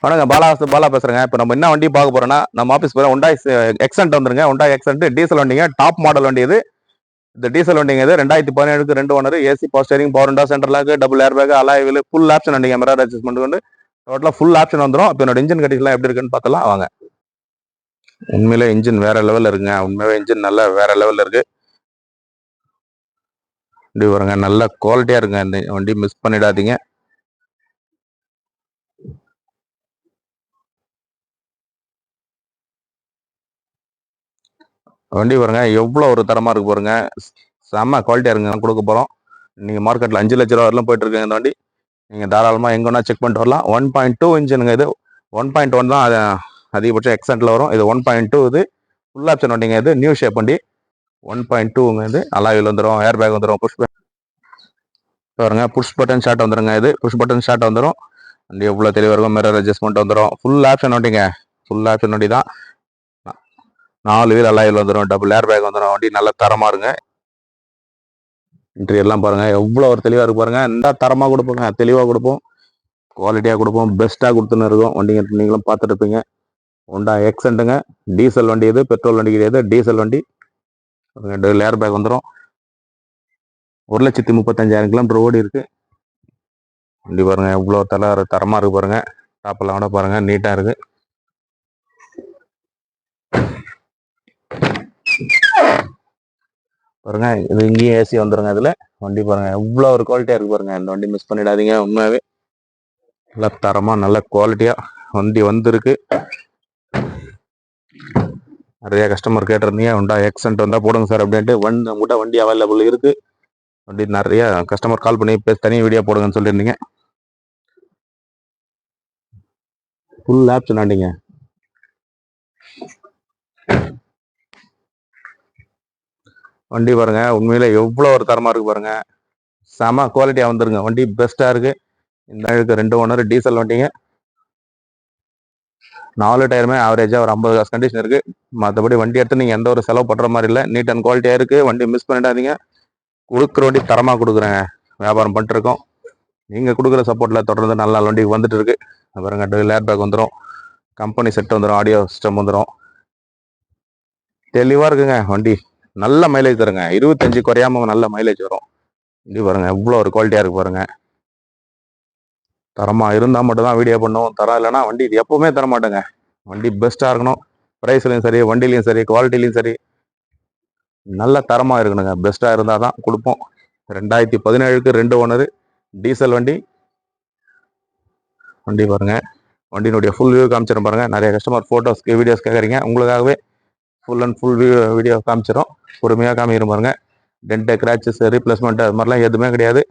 வணக்கம், பாலா பேசுறேங்க. இப்போ நம்ம என்ன வண்டி பார்க்க போறோம்னா, நம்ம ஆஃபீஸ் போகிற Hyundai எக்ஸென்ட் வந்துருங்க. Hyundai எக்ஸென்ட் டீசல் வண்டிங்க, டாப் மாடல் வண்டி இது. இந்த டீசல் வண்டிங்க இது 2017க்கு 2 owner, AC power steering, power window, central lock, double air bag, alloy wheel, full option வண்டிங்க. மிரர் அட்ஜஸ்ட்மெண்ட் கொண்டு டோட்டலா ஃபுல் ஆப்ஷன் வந்துடும். இப்போ என்னோட இன்ஜின் கண்டிஷன்லாம் எப்படி இருக்குன்னு பார்த்தலாம் வாங்க. உண்மையிலே இன்ஜின் வேற லெவல்ல இருக்குங்க. உண்மையாவே இன்ஜின் நல்லா வேற லெவல்ல இருக்கு. இப்படி வருங்க, நல்ல குவாலிட்டியா இருக்குங்க. இந்த வண்டி மிஸ் பண்ணிடாதீங்க. வண்டி பாருங்க எவ்வளோ ஒரு தரமா இருக்கு பாருங்க. செம்ம குவாலிட்டியா இருக்குங்க கொடுக்க போறோம். நீங்க மார்க்கெட்ல 5 லட்ச ரூபா வரலாம் போயிட்டு இருக்குங்க இந்த வண்டி. நீங்க தாராளமா எங்க வேணா செக் பண்ணிட்டு வரலாம். 1.2 இன்ஜினுங்க இது. 1.1 தான் அது அதிகபட்சம் எக்ஸென்ட்ல வரும். இது 1.2 இது ஃபுல் ஆப்ஷன் வண்டிங்க. இது நியூ ஷேப் வண்டி 1.2ங்க. இது அலாயில் வந்துடும், ஏர் பேக் வந்துடும், புஷ் பாருங்க, புஷ் பட்டன் ஷாட் வந்துருங்க. இது புஷ் பட்டன் ஷாட் வந்துடும். வண்டி எவ்வளோ தெளிவாக இருக்கும். மிரர் அட்ஜஸ்ட்மெண்ட் வந்துடும். ஃபுல் ஆப்ஷன் வண்டிங்க. ஃபுல் ஆப்ஷன் வண்டி தான். 4 வீல் அலாயில் வந்துடும், டபுள் ஏர் பேக் வந்துடும். வண்டி நல்ல தரமா இருங்க. இன்டீரியர்லாம் பாருங்க எவ்வளோ ஒரு தெளிவாக இருக்கு பாருங்க. இந்த தரமாக கொடுப்போங்க, தெளிவாக கொடுப்போம், குவாலிட்டியாக கொடுப்போம், பெஸ்ட்டாக கொடுத்துன்னு இருக்கும். வண்டிங்க நீங்களும் பார்த்துட்டு இருப்பீங்க. Hyundai எக்ஸென்ட்டுங்க, டீசல் வண்டி இது, பெட்ரோல் வண்டி கிடையாது, டீசல் வண்டி. டபுள் ஏர் பேக் வந்துடும். 1,35,000 கிலோமீட்டர் ஓடி இருக்கு. வண்டி பாருங்க எவ்வளோ தரமா இருக்கு பாருங்க. டாப்பெல்லாம் கூட பாருங்க நீட்டா இருக்கு. பாருங்க இது இங்கேயும் ஏசி வந்துருங்க. இதுல வண்டி பாருங்க எவ்வளோ ஒரு குவாலிட்டியா இருக்கு பாருங்க. இந்த வண்டி மிஸ் பண்ணிடாதீங்க. உண்மையாவே நல்ல தரமா நல்ல குவாலிட்டியா வண்டி வந்திருக்கு. நிறைய கஸ்டமர் கேட்டிருந்தீங்க Hyundai எக்ஸென்ட் வந்தா போடுங்க சார் அப்படின்ட்டு. உங்கள்கிட்ட வண்டி அவைலபிள் இருக்கு. வண்டி நிறைய கஸ்டமர் கால் பண்ணி தனி வீடியோ போடுங்கன்னு சொல்லியிருந்தீங்க. ஃபுல் ஆப்ஷன் வண்டிங்க. வண்டி பாருங்க உண்மையில எவ்வளோ ஒரு தரமா இருக்கு பாருங்க. செம குவாலிட்டியா வந்துருங்க. வண்டி பெஸ்டா இருக்கு. இந்த அழுக்கு 2 ஓனர் டீசல் வண்டிங்க. 4 டயருமே ஆவரேஜா ஒரு 50 காசு கண்டிஷன் இருக்கு. மற்றபடி வண்டி எடுத்து நீங்க எந்த ஒரு செலவு பண்ற மாதிரி இல்லை. நீட் அண்ட் குவாலிட்டியா இருக்கு. வண்டி மிஸ் பண்ணிடாதீங்க. கொடுக்குற வண்டி தரமா கொடுக்குறேங்க. வியாபாரம் பண்ணிட்டு இருக்கோம். நீங்க கொடுக்குற சப்போர்ட்ல தொடர்ந்து நல்ல வண்டி வந்துட்டு இருக்கு. பாருங்க டபுள் ஏர் பேக் வந்துடும், கம்பெனி செட் வந்துடும், ஆடியோ சிஸ்டம் வந்துடும். தெளிவா இருக்குங்க வண்டி. நல்ல மைலேஜ் தருங்க. 25 குறையாம நல்ல மைலேஜ் வரும். வண்டி பாருங்க எவ்வளோ ஒரு குவாலிட்டியா இருக்கு பாருங்க. தரமா இருந்தா மட்டும் தான் வீடியோ பண்ணுவோம். தரம் இல்லைன்னா வண்டி இது எப்பவுமே தர மாட்டேங்க. வண்டி பெஸ்டா இருக்கணும். பிரைஸ்லயும் சரி, வண்டிலையும் சரி, குவாலிட்டிலையும் சரி நல்ல தரமா இருக்கணுங்க. பெஸ்டா இருந்தா தான் கொடுப்போம். 2017க்கு 2 ஓனர் டீசல் வண்டி. வண்டி பாருங்க, வண்டியினுடைய ஃபுல் வியூ காமிச்சிடும் பாருங்க. நிறைய கஸ்டமர் போட்டோஸ் வீடியோஸ் கேட்குறீங்க. உங்களுக்காகவே ஃபுல் அண்ட் ஃபுல் வீடியோ காமிச்சிடும். பொறுமையாக காமிக்கிறோம் பாருங்க. டென்ட், கிராச்சஸ், ரீப்ளேஸ்மெண்ட் அது மாதிரிலாம் எதுவுமே கிடையாது.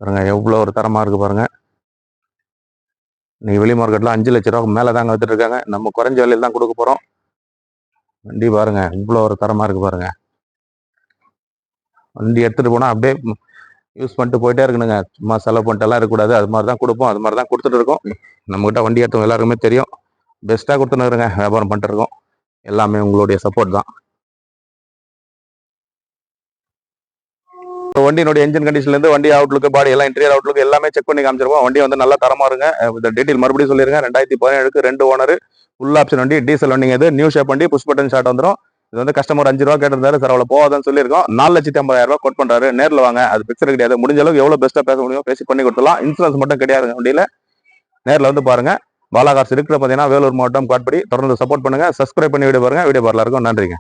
பாருங்க எவ்வளோ ஒரு தரமா இருக்கு பாருங்க. நீ வெளி மார்க்கெட்ல 5 லட்ச ரூபாய்க்கு மேலே தாங்க வந்துட்டு இருக்காங்க. நம்ம குறைஞ்ச விலையில தான் கொடுக்க போறோம். வண்டி பாருங்க இவ்வளோ ஒரு தரமா இருக்கு பாருங்க. வண்டி எடுத்துட்டு போனா அப்படியே யூஸ் பண்ணிட்டு போயிட்டே இருக்கணுங்க. சும்மா செலவு பண்ணிட்டு எல்லாம் இருக்கக்கூடாது. அது மாதிரி தான் கொடுப்போம். அது மாதிரி தான் கொடுத்துட்டு இருக்கோம். நம்மகிட்ட வண்டி எடுத்தவங்க எல்லாருக்குமே தெரியும். பெஸ்ட்டாக கொடுத்துன்னு இருங்க. வியாபாரம் பண்ணிட்டு இருக்கோம். எல்லாமே உங்களுடைய சப்போர்ட் தான். வண்டியினுடைய என்ஜின் கண்டிஷன்ல இருந்து வண்டி அவுட்லுக், பாடி எல்லாம் இன்டீரியர் அவுட்லுக் எல்லாமே செக் பண்ணி காமிச்சிருவோம். வண்டி வந்து நல்லா தரமா இருங்க. இந்த டீடைல் மறுபடியும் சொல்லிருங்க. 2017க்கு 2 ஓனர் ஃபுல் ஆப்ஷன் வண்டி, டீசல் வண்டிங்க. இது நியூ ஷேப் வண்டி, புஷ் பட்டன் ஷாட் வந்துடும். இது வந்து கஸ்டமர் 5 ரூபா கேட்டிருந்தாரு சார், அவ்வளவு போகாதுன்னு சொல்லியிருக்கோம். 4,50,000 ரூபாய் கோட் பண்றாரு. நேரில் வாங்க. அது பிக்சர் கிடையாது. முடிஞ்ச அளவுக்கு எவ்வளவு பெஸ்ட்டா பேச முடியும் பேசி பண்ணி கொடுத்துலாம். இன்சூரன்ஸ் மட்டும் கிடையாதுங்க வண்டியில. நேரில் வந்து பாருங்க. பாலா கார்ஸ் இருக்கிற பார்த்தீங்கன்னா வேலூர் மாவட்டம், காட்படி. தொடர்ந்து சப்போர்ட் பண்ணுங்க. சப்ஸ்கிரைப் பண்ணி வீடியோ பாருங்க. வீடியோ பார்ல இருக்கும். நன்றிங்க.